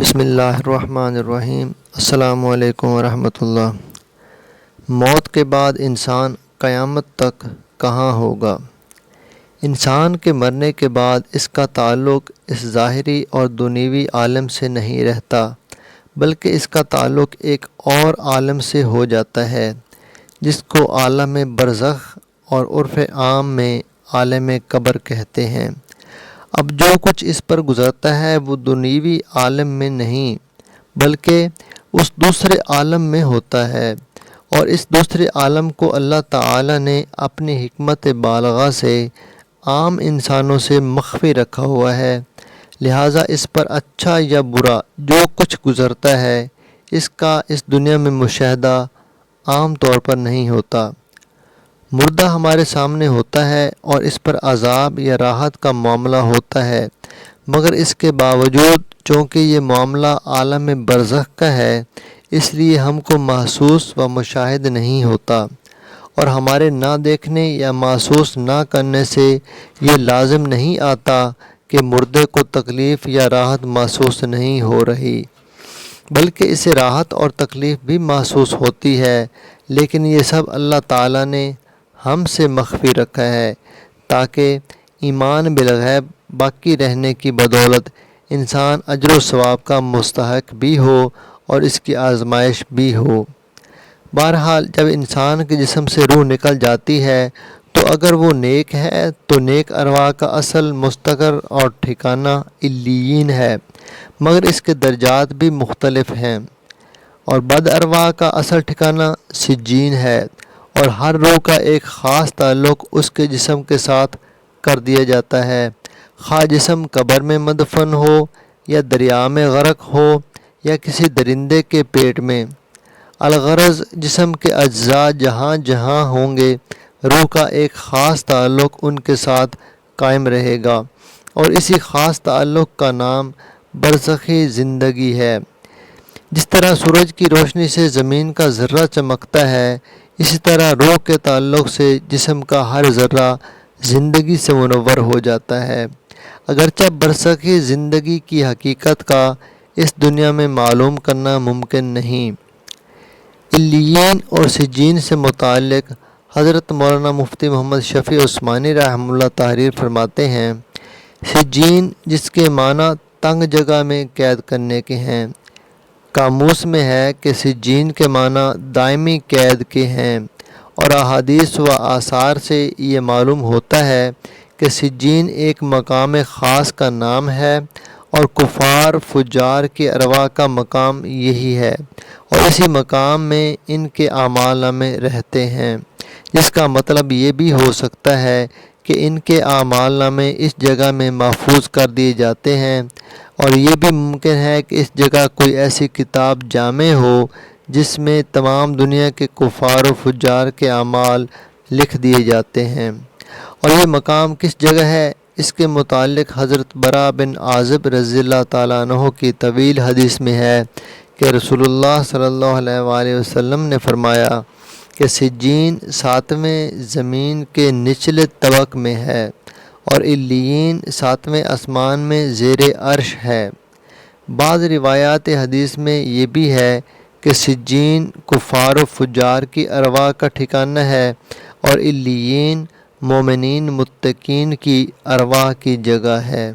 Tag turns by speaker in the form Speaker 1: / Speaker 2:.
Speaker 1: بسم اللہ الرحمن الرحیم۔ السلام علیکم ورحمۃ اللہ۔ موت کے بعد انسان قیامت تک کہاں ہوگا؟ انسان کے مرنے کے بعد اس کا تعلق اس ظاہری اور دنیوی عالم سے نہیں رہتا، بلکہ اس کا تعلق ایک اور عالم سے ہو جاتا ہے جس کو عالم برزخ اور عرف عام میں عالم قبر کہتے ہیں۔ اب جو کچھ اس پر گزرتا ہے وہ دنیوی عالم میں نہیں بلکہ اس دوسرے عالم میں ہوتا ہے، اور اس دوسرے عالم کو اللہ تعالی نے اپنی حکمت بالغہ سے عام انسانوں سے مخفی رکھا ہوا ہے، لہٰذا اس پر اچھا یا برا جو کچھ گزرتا ہے اس کا اس دنیا میں مشاہدہ عام طور پر نہیں ہوتا۔ مردہ ہمارے سامنے ہوتا ہے اور اس پر عذاب یا راحت کا معاملہ ہوتا ہے، مگر اس کے باوجود چونکہ یہ معاملہ عالم برزخ کا ہے اس لیے ہم کو محسوس و مشاہد نہیں ہوتا، اور ہمارے نہ دیکھنے یا محسوس نہ کرنے سے یہ لازم نہیں آتا کہ مردے کو تکلیف یا راحت محسوس نہیں ہو رہی، بلکہ اسے راحت اور تکلیف بھی محسوس ہوتی ہے، لیکن یہ سب اللہ تعالیٰ نے ہم سے مخفی رکھا ہے تاکہ ایمان بالغیب باقی رہنے کی بدولت انسان اجر و ثواب کا مستحق بھی ہو اور اس کی آزمائش بھی ہو۔ بہرحال جب انسان کے جسم سے روح نکل جاتی ہے تو اگر وہ نیک ہے تو نیک ارواح کا اصل مستقر اور ٹھکانہ علیین ہے، مگر اس کے درجات بھی مختلف ہیں، اور بد ارواح کا اصل ٹھکانہ سجین ہے، اور ہر روح کا ایک خاص تعلق اس کے جسم کے ساتھ کر دیا جاتا ہے، خواہ جسم قبر میں مدفن ہو یا دریا میں غرق ہو یا کسی درندے کے پیٹ میں۔ الغرض جسم کے اجزاء جہاں جہاں ہوں گے روح کا ایک خاص تعلق ان کے ساتھ قائم رہے گا، اور اسی خاص تعلق کا نام برزخی زندگی ہے۔ جس طرح سورج کی روشنی سے زمین کا ذرہ چمکتا ہے، اسی طرح روح کے تعلق سے جسم کا ہر ذرہ زندگی سے منور ہو جاتا ہے، اگرچہ برزخی زندگی کی حقیقت کا اس دنیا میں معلوم کرنا ممکن نہیں۔ علیین اور سجین سے متعلق حضرت مولانا مفتی محمد شفیع عثمانی رحمہ اللہ تحریر فرماتے ہیں، سجین جس کے معنی تنگ جگہ میں قید کرنے کے ہیں، قاموس میں ہے کہ سجین کے معنی دائمی قید کے ہیں، اور احادیث و آثار سے یہ معلوم ہوتا ہے کہ سجین ایک مقام خاص کا نام ہے، اور کفار فجار کے ارواح کا مقام یہی ہے، اور اسی مقام میں ان کے اعمال نامے رہتے ہیں، جس کا مطلب یہ بھی ہو سکتا ہے کہ ان کے اعمال نامے اس جگہ میں محفوظ کر دیے جاتے ہیں، اور یہ بھی ممکن ہے کہ اس جگہ کوئی ایسی کتاب جامع ہو جس میں تمام دنیا کے کفار و فجار کے اعمال لکھ دیے جاتے ہیں۔ اور یہ مقام کس جگہ ہے اس کے متعلق حضرت براء بن عازب رضی اللہ تعالیٰ عنہ کی طویل حدیث میں ہے کہ رسول اللہ صلی اللہ علیہ وآلہ وسلم نے فرمایا کہ سجین ساتویں زمین کے نچلے طبق میں ہے، اور علیین ساتویں آسمان میں زیر عرش ہے۔ بعض روایات حدیث میں یہ بھی ہے کہ سجین کفار و فجار کی ارواح کا ٹھکانہ ہے، اور علیین مومنین متقین کی ارواح کی جگہ ہے۔